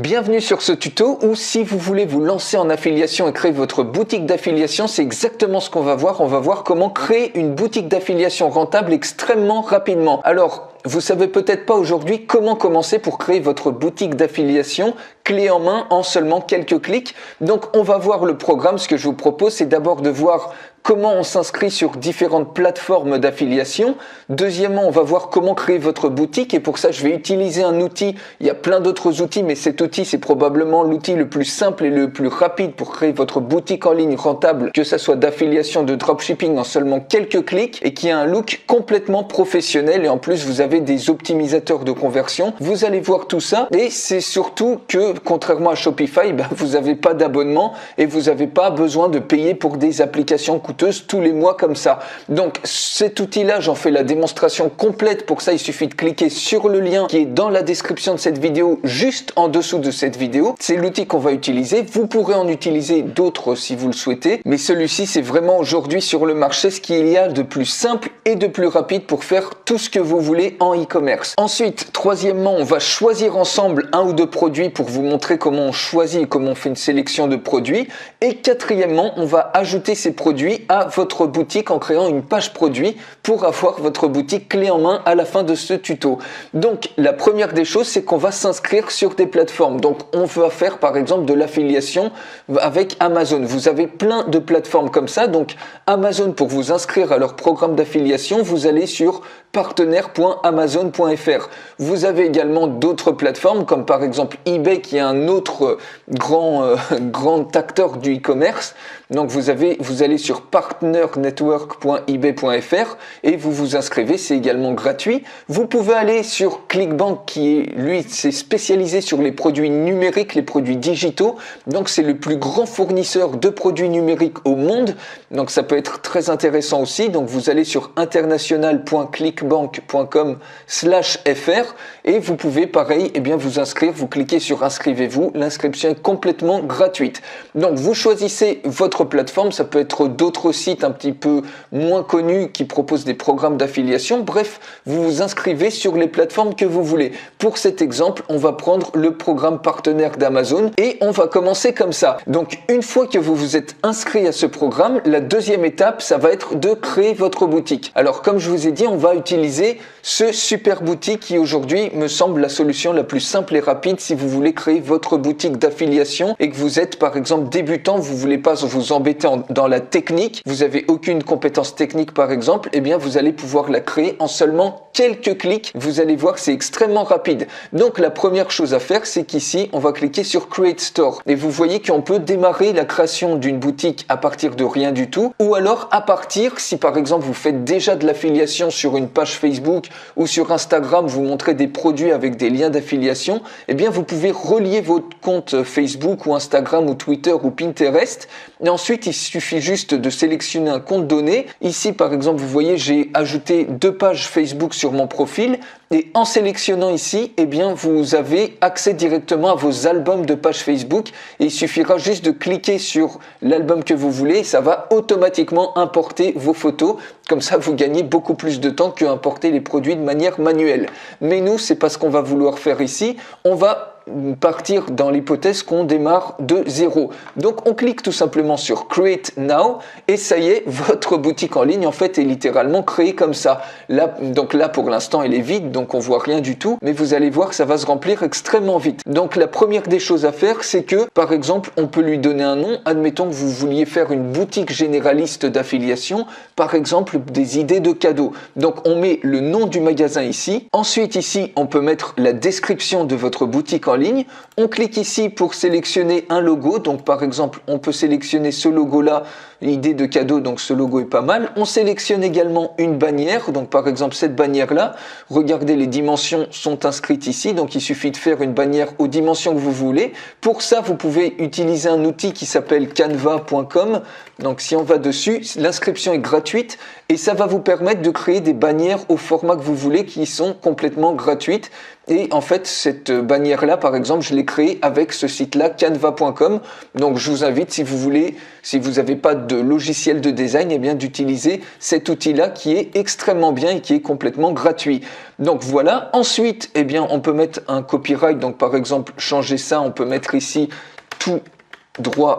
Bienvenue sur ce tuto où si vous voulez vous lancer en affiliation et créer votre boutique d'affiliation, c'est exactement ce qu'on va voir. On va voir comment créer une boutique d'affiliation rentable extrêmement rapidement. Alors, vous savez peut-être pas aujourd'hui comment commencer pour créer votre boutique d'affiliation clé en main en seulement quelques clics. Donc, on va voir le programme. Ce que je vous propose, c'est d'abord de voir comment on s'inscrit sur différentes plateformes d'affiliation. Deuxièmement, on va voir comment créer votre boutique et pour ça, je vais utiliser un outil. Il y a plein d'autres outils, mais cet outil, c'est probablement l'outil le plus simple et le plus rapide pour créer votre boutique en ligne rentable, que ça soit d'affiliation, de dropshipping en seulement quelques clics et qui a un look complètement professionnel et en plus, vous avez des optimisateurs de conversion. Vous allez voir tout ça et c'est surtout que, contrairement à Shopify, vous n'avez pas d'abonnement et vous n'avez pas besoin de payer pour des applications coûteuses tous les mois comme ça. Donc cet outil-là, j'en fais la démonstration complète. Pour ça, il suffit de cliquer sur le lien qui est dans la description de cette vidéo, juste en dessous de cette vidéo. C'est l'outil qu'on va utiliser. Vous pourrez en utiliser d'autres si vous le souhaitez, mais celui-ci, c'est vraiment aujourd'hui sur le marché ce qu'il y a de plus simple et de plus rapide pour faire tout ce que vous voulez en e-commerce. Ensuite, troisièmement, on va choisir ensemble un ou deux produits pour vous montrer comment on choisit et comment on fait une sélection de produits. Et quatrièmement, on va ajouter ces produits à votre boutique en créant une page produit pour avoir votre boutique clé en main à la fin de ce tuto. Donc la première des choses, c'est qu'on va s'inscrire sur des plateformes. Donc on va faire par exemple de l'affiliation avec Amazon. Vous avez plein de plateformes comme ça. Donc Amazon, pour vous inscrire à leur programme d'affiliation, vous allez sur partenaire.amazon.fr. Vous avez également d'autres plateformes comme par exemple eBay qui est un autre grand acteur du e-commerce. Donc vous allez sur partnernetwork.ebay.fr et vous vous inscrivez, c'est également gratuit. Vous pouvez aller sur Clickbank qui est, lui, c'est spécialisé sur les produits numériques, les produits digitaux. Donc c'est le plus grand fournisseur de produits numériques au monde. Donc ça peut être très intéressant aussi. Donc vous allez sur international.clickbank.com/fr et vous pouvez pareil, vous inscrire, vous cliquez sur inscrivez-vous. L'inscription est complètement gratuite. Donc vous choisissez votre plateforme, ça peut être d'autres sites un petit peu moins connus qui proposent des programmes d'affiliation. Bref, vous vous inscrivez sur les plateformes que vous voulez. Pour cet exemple, on va prendre le programme partenaire d'Amazon et on va commencer comme ça. Donc, une fois que vous vous êtes inscrit à ce programme, la deuxième étape, ça va être de créer votre boutique. Alors, comme je vous ai dit, on va utiliser ce super boutique qui aujourd'hui me semble la solution la plus simple et rapide si vous voulez créer votre boutique d'affiliation et que vous êtes par exemple débutant, vous voulez pas vous embêter dans la technique, vous avez aucune compétence technique par exemple, vous allez pouvoir la créer en seulement quelques clics. Vous allez voir que c'est extrêmement rapide. Donc la première chose à faire, c'est qu'ici, on va cliquer sur Create Store et vous voyez qu'on peut démarrer la création d'une boutique à partir de rien du tout ou alors à partir, si par exemple vous faites déjà de l'affiliation sur une page Facebook ou sur Instagram, vous montrez des produits avec des liens d'affiliation, vous pouvez relier votre compte Facebook ou Instagram ou Twitter ou Pinterest et ensuite il suffit juste de sélectionner un compte donné. Ici par exemple vous voyez j'ai ajouté 2 pages Facebook sur mon profil et en sélectionnant ici vous avez accès directement à vos albums de pages Facebook et il suffira juste de cliquer sur l'album que vous voulez et ça va automatiquement importer vos photos. Comme ça vous gagnez beaucoup plus de temps que importer les produits de manière manuelle. Mais nous c'est pas ce qu'on va vouloir faire ici. On va partir dans l'hypothèse qu'on démarre de zéro. Donc on clique tout simplement sur Create Now et ça y est, votre boutique en ligne en fait est littéralement créée comme ça. Là pour l'instant elle est vide donc on voit rien du tout mais vous allez voir que ça va se remplir extrêmement vite. Donc la première des choses à faire c'est que par exemple on peut lui donner un nom. Admettons que vous vouliez faire une boutique généraliste d'affiliation, par exemple des idées de cadeaux. Donc on met le nom du magasin ici. Ensuite ici on peut mettre la description de votre boutique en ligne. On clique ici pour sélectionner un logo. Donc par exemple, on peut sélectionner ce logo-là, idée de cadeau, donc ce logo est pas mal. On sélectionne également une bannière. Donc par exemple, cette bannière-là, regardez, les dimensions sont inscrites ici. Donc il suffit de faire une bannière aux dimensions que vous voulez. Pour ça, vous pouvez utiliser un outil qui s'appelle canva.com. Donc si on va dessus, l'inscription est gratuite et ça va vous permettre de créer des bannières au format que vous voulez qui sont complètement gratuites. Et en fait, cette bannière-là, par exemple, je l'ai créée avec ce site-là, canva.com. Donc, je vous invite, si vous voulez, si vous n'avez pas de logiciels de design, eh bien d'utiliser cet outil-là qui est extrêmement bien et qui est complètement gratuit. Donc voilà. Ensuite, eh bien, on peut mettre un copyright. Donc par exemple, changer ça, on peut mettre ici tout droit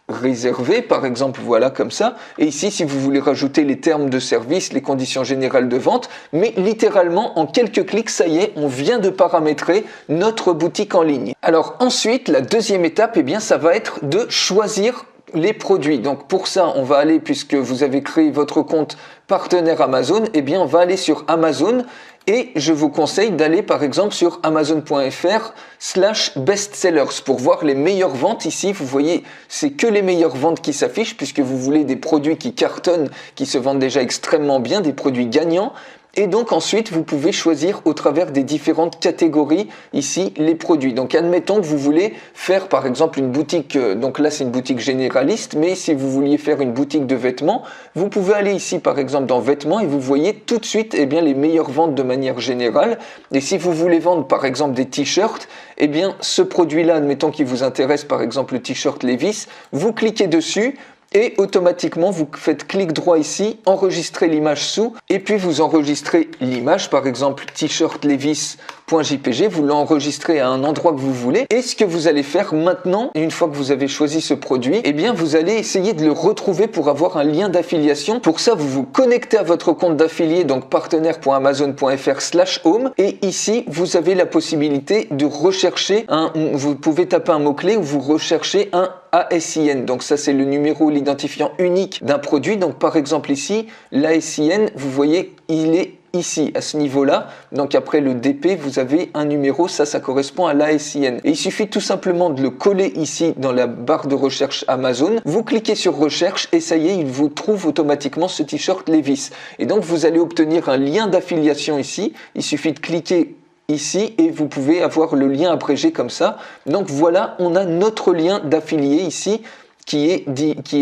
réservé, par exemple, voilà, comme ça. Et ici, si vous voulez rajouter les termes de service, les conditions générales de vente, mais littéralement, en quelques clics, ça y est, on vient de paramétrer notre boutique en ligne. Alors ensuite, la deuxième étape, eh bien, ça va être de choisir les produits. Donc pour ça, on va aller, puisque vous avez créé votre compte partenaire Amazon, eh bien, on va aller sur Amazon. Et je vous conseille d'aller par exemple sur amazon.fr/bestsellers pour voir les meilleures ventes. Ici, vous voyez, c'est que les meilleures ventes qui s'affichent puisque vous voulez des produits qui cartonnent, qui se vendent déjà extrêmement bien, des produits gagnants. Et donc ensuite, vous pouvez choisir au travers des différentes catégories ici les produits. Donc admettons que vous voulez faire par exemple une boutique, donc là c'est une boutique généraliste, mais si vous vouliez faire une boutique de vêtements, vous pouvez aller ici par exemple dans vêtements et vous voyez tout de suite eh bien, les meilleures ventes de manière générale. Et si vous voulez vendre par exemple des t-shirts, eh bien ce produit-là, admettons qu'il vous intéresse par exemple le t-shirt Levi's, vous cliquez dessus. Et automatiquement, vous faites clic droit ici, enregistrer l'image sous, et puis vous enregistrez l'image, par exemple t-shirt Levi's.jpg, vous l'enregistrez à un endroit que vous voulez. Et ce que vous allez faire maintenant, une fois que vous avez choisi ce produit, eh bien vous allez essayer de le retrouver pour avoir un lien d'affiliation. Pour ça, vous vous connectez à votre compte d'affilié, donc partenaire.amazon.fr/home, et ici, vous avez la possibilité de rechercher vous pouvez taper un mot-clé ou vous recherchez un ASIN, donc ça c'est le numéro, l'identifiant unique d'un produit. Donc par exemple ici, l'ASIN, vous voyez, il est ici, à ce niveau-là. Donc après le DP, vous avez un numéro, ça correspond à l'ASIN. Et il suffit tout simplement de le coller ici dans la barre de recherche Amazon. Vous cliquez sur recherche et ça y est, il vous trouve automatiquement ce t-shirt Levi's. Et donc vous allez obtenir un lien d'affiliation ici. Il suffit de cliquer ici et vous pouvez avoir le lien abrégé comme ça. Donc voilà, on a notre lien d'affilié ici qui est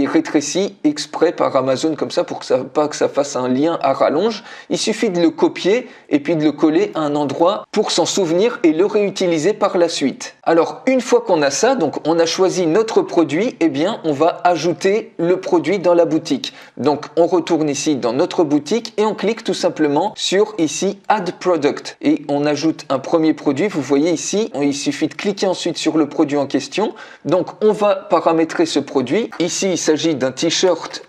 rétréci exprès par Amazon comme ça pour que pas que ça fasse un lien à rallonge. Il suffit de le copier et puis de le coller à un endroit pour s'en souvenir et le réutiliser par la suite. Alors une fois qu'on a ça, donc on a choisi notre produit, eh bien on va ajouter le produit dans la boutique. Donc on retourne ici dans notre boutique et on clique tout simplement sur ici Add Product et on ajoute un premier produit. Vous voyez ici, il suffit de cliquer ensuite sur le produit en question. Donc on va paramétrer ce produit. Ici, il s'agit d'un t-shirt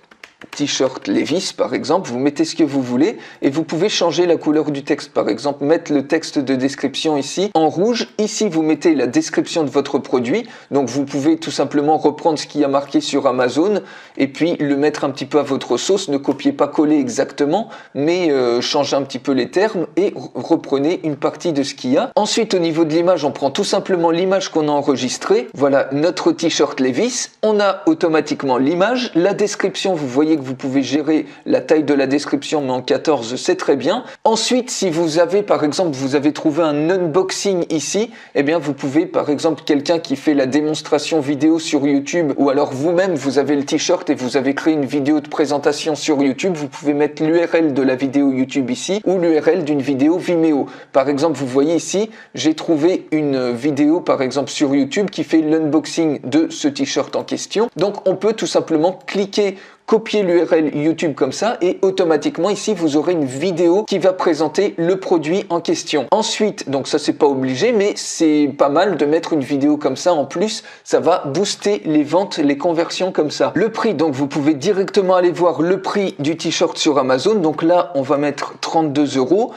Levi's par exemple, vous mettez ce que vous voulez et vous pouvez changer la couleur du texte, par exemple mettre le texte de description ici en rouge. Ici vous mettez la description de votre produit, donc vous pouvez tout simplement reprendre ce qui a marqué sur Amazon et puis le mettre un petit peu à votre sauce. Ne copiez pas coller exactement, mais changez un petit peu les termes et reprenez une partie de ce qu'il y a. Ensuite au niveau de l'image, on prend tout simplement l'image qu'on a enregistrée. Voilà notre t-shirt Levi's, on a automatiquement l'image, la description, vous voyez que vous pouvez gérer la taille de la description, mais en 14 c'est très bien. Ensuite, si vous avez par exemple, vous avez trouvé un unboxing ici, eh bien vous pouvez par exemple quelqu'un qui fait la démonstration vidéo sur YouTube, ou alors vous-même vous avez le t-shirt et vous avez créé une vidéo de présentation sur YouTube, vous pouvez mettre l'URL de la vidéo YouTube ici ou l'URL d'une vidéo Vimeo. Par exemple, vous voyez ici, j'ai trouvé une vidéo par exemple sur YouTube qui fait l'unboxing de ce t-shirt en question. Donc on peut tout simplement cliquer, copier l'URL YouTube comme ça et automatiquement ici vous aurez une vidéo qui va présenter le produit en question. Ensuite, donc ça c'est pas obligé, mais c'est pas mal de mettre une vidéo comme ça en plus, ça va booster les ventes, les conversions comme ça. Le prix, donc vous pouvez directement aller voir le prix du t-shirt sur Amazon. Donc là on va mettre 32 €.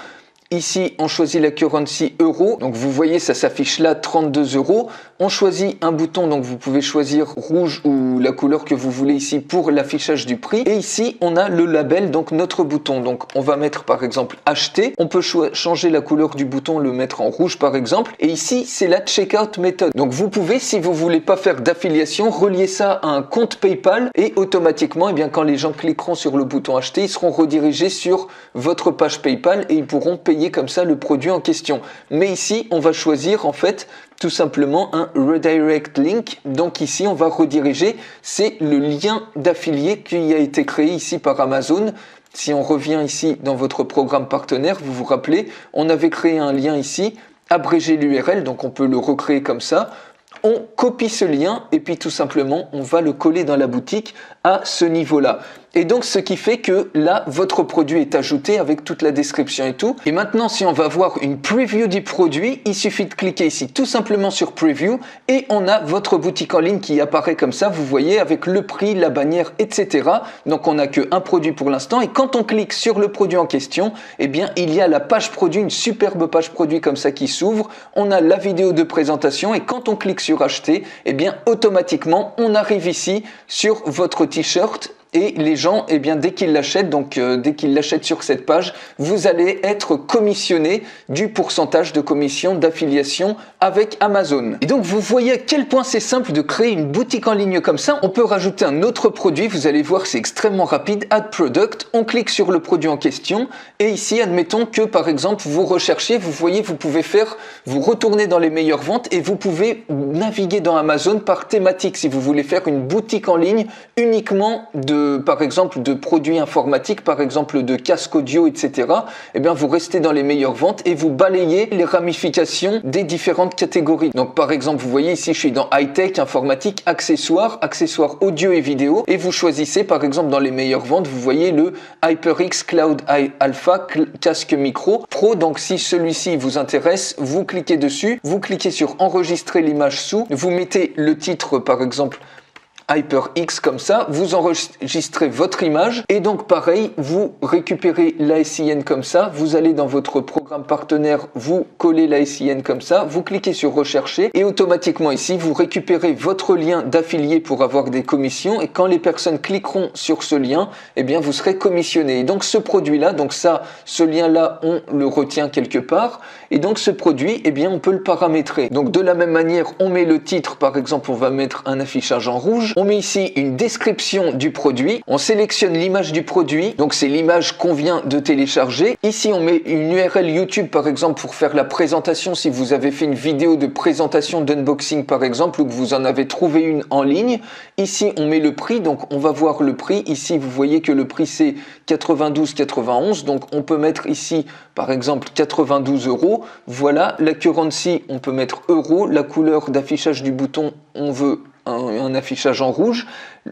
Ici, on choisit la currency euro. Donc, vous voyez, ça s'affiche là, 32 €. On choisit un bouton, donc vous pouvez choisir rouge ou la couleur que vous voulez ici pour l'affichage du prix. Et ici, on a le label, donc notre bouton. Donc, on va mettre par exemple acheter. On peut changer la couleur du bouton, le mettre en rouge par exemple. Et ici, c'est la checkout méthode. Donc, vous pouvez, si vous voulez pas faire d'affiliation, relier ça à un compte PayPal et automatiquement, eh bien, quand les gens cliqueront sur le bouton acheter, ils seront redirigés sur votre page PayPal et ils pourront payer comme ça le produit en question. Mais ici, on va choisir en fait tout simplement un redirect link. Donc ici, on va rediriger. C'est le lien d'affilié qui a été créé ici par Amazon. Si on revient ici dans votre programme partenaire, vous vous rappelez, on avait créé un lien ici, abréger l'URL, donc on peut le recréer comme ça. on copie ce lien et puis tout simplement, on va le coller dans la boutique à ce niveau-là. Et donc, ce qui fait que là, votre produit est ajouté avec toute la description et tout. Et maintenant, si on va voir une preview du produit, il suffit de cliquer ici tout simplement sur preview et on a votre boutique en ligne qui apparaît comme ça, vous voyez, avec le prix, la bannière, etc. Donc, on n'a qu'un produit pour l'instant. Et quand on clique sur le produit en question, eh bien, il y a la page produit, une superbe page produit comme ça qui s'ouvre. On a la vidéo de présentation et quand on clique sur acheter, eh bien, automatiquement, on arrive ici sur votre t-shirt. Et les gens, eh bien, dès qu'ils l'achètent, donc dès qu'ils l'achètent sur cette page, vous allez être commissionné du pourcentage de commission d'affiliation avec Amazon. Et donc, vous voyez à quel point c'est simple de créer une boutique en ligne comme ça. On peut rajouter un autre produit, vous allez voir, c'est extrêmement rapide. Add Product, on clique sur le produit en question. Et ici, admettons que, par exemple, vous recherchez, vous voyez, vous pouvez vous retourner dans les meilleures ventes et vous pouvez naviguer dans Amazon par thématique si vous voulez faire une boutique en ligne uniquement par exemple, de produits informatiques, par exemple de casques audio, etc. Eh bien, vous restez dans les meilleures ventes et vous balayez les ramifications des différentes catégories. Donc, par exemple, vous voyez ici, je suis dans high-tech, informatique, accessoires audio et vidéo. Et vous choisissez, par exemple, dans les meilleures ventes, vous voyez le HyperX Cloud Alpha casque micro pro. Donc, si celui-ci vous intéresse, vous cliquez dessus, vous cliquez sur enregistrer l'image sous, vous mettez le titre, par exemple, HyperX comme ça, vous enregistrez votre image et donc pareil, vous récupérez la SIN comme ça, vous allez dans votre programme partenaire, vous collez la SIN comme ça, vous cliquez sur rechercher et automatiquement ici, vous récupérez votre lien d'affilié pour avoir des commissions et quand les personnes cliqueront sur ce lien, eh bien vous serez commissionné. Et donc ce produit-là, donc ça, ce lien-là, on le retient quelque part et donc ce produit, eh bien on peut le paramétrer. Donc de la même manière, on met le titre, par exemple, on va mettre un affichage en rouge. On met ici une description du produit, on sélectionne l'image du produit, donc c'est l'image qu'on vient de télécharger. Ici on met une URL YouTube par exemple pour faire la présentation si vous avez fait une vidéo de présentation d'unboxing par exemple ou que vous en avez trouvé une en ligne. Ici on met le prix, donc on va voir le prix. Ici vous voyez que le prix c'est 92,91, donc on peut mettre ici par exemple 92 €. Voilà, la currency on peut mettre euro, la couleur d'affichage du bouton on veut un affichage en rouge.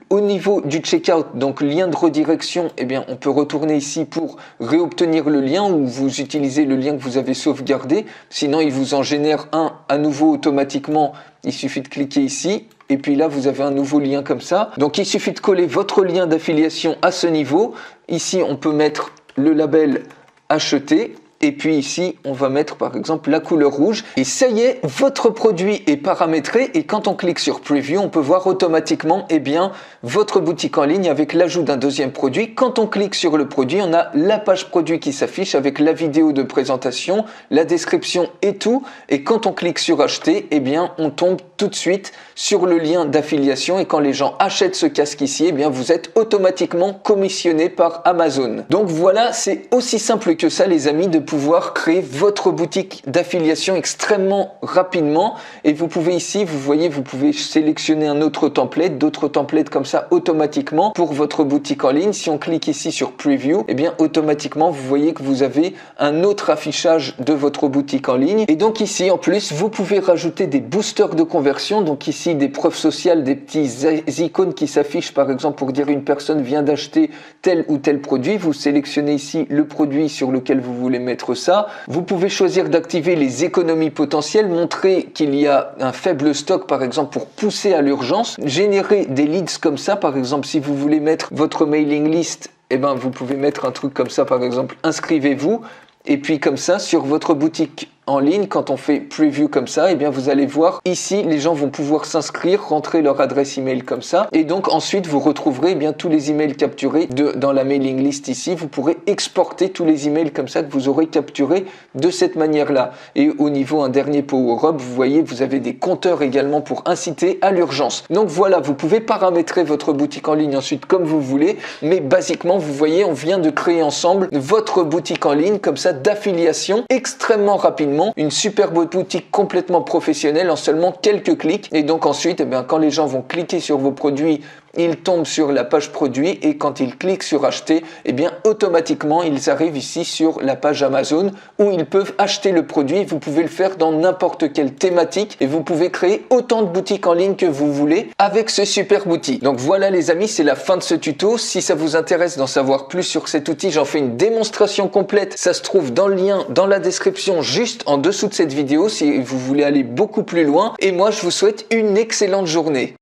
Au niveau du checkout, donc lien de redirection, eh bien, on peut retourner ici pour réobtenir le lien ou vous utilisez le lien que vous avez sauvegardé. Sinon, il vous en génère un à nouveau automatiquement. Il suffit de cliquer ici. Et puis là, vous avez un nouveau lien comme ça. Donc, il suffit de coller votre lien d'affiliation à ce niveau. Ici, on peut mettre le label acheter. Et puis ici, on va mettre par exemple la couleur rouge. Et ça y est, votre produit est paramétré. Et quand on clique sur Preview, on peut voir automatiquement eh bien, votre boutique en ligne avec l'ajout d'un deuxième produit. Quand on clique sur le produit, on a la page produit qui s'affiche avec la vidéo de présentation, la description et tout. Et quand on clique sur Acheter, eh bien, on tombe tout de suite sur le lien d'affiliation. Et quand les gens achètent ce casque ici, eh bien, vous êtes automatiquement commissionné par Amazon. Donc voilà, c'est aussi simple que ça les amis de pouvoir créer votre boutique d'affiliation extrêmement rapidement et vous pouvez ici, vous voyez, vous pouvez sélectionner un autre template, d'autres templates comme ça automatiquement pour votre boutique en ligne. Si on clique ici sur Preview, eh bien automatiquement vous voyez que vous avez un autre affichage de votre boutique en ligne et donc ici en plus vous pouvez rajouter des boosters de conversion, donc ici des preuves sociales, des petits icônes qui s'affichent par exemple pour dire une personne vient d'acheter tel ou tel produit. Vous sélectionnez ici le produit sur lequel vous voulez mettre ça. Vous pouvez choisir d'activer les économies potentielles, montrer qu'il y a un faible stock par exemple pour pousser à l'urgence, générer des leads comme ça par exemple si vous voulez mettre votre mailing list, eh ben, vous pouvez mettre un truc comme ça par exemple, inscrivez-vous et puis comme ça sur votre boutique en ligne, quand on fait preview comme ça, eh bien vous allez voir ici, les gens vont pouvoir s'inscrire, rentrer leur adresse email comme ça, et donc ensuite vous retrouverez eh bien tous les emails capturés dans la mailing list ici. Vous pourrez exporter tous les emails comme ça que vous aurez capturés de cette manière-là. Et au niveau un dernier power-up, vous voyez, vous avez des compteurs également pour inciter à l'urgence. Donc voilà, vous pouvez paramétrer votre boutique en ligne ensuite comme vous voulez, mais basiquement, vous voyez, on vient de créer ensemble votre boutique en ligne comme ça d'affiliation extrêmement rapidement. Une superbe boutique complètement professionnelle en seulement quelques clics. Et donc ensuite, eh bien, quand les gens vont cliquer sur vos produits ils tombent sur la page produit et quand ils cliquent sur acheter, eh bien automatiquement ils arrivent ici sur la page Amazon où ils peuvent acheter le produit. Vous pouvez le faire dans n'importe quelle thématique et vous pouvez créer autant de boutiques en ligne que vous voulez avec ce super outil. Donc voilà les amis, c'est la fin de ce tuto. Si ça vous intéresse d'en savoir plus sur cet outil, j'en fais une démonstration complète. Ça se trouve dans le lien dans la description juste en dessous de cette vidéo si vous voulez aller beaucoup plus loin. Et moi je vous souhaite une excellente journée.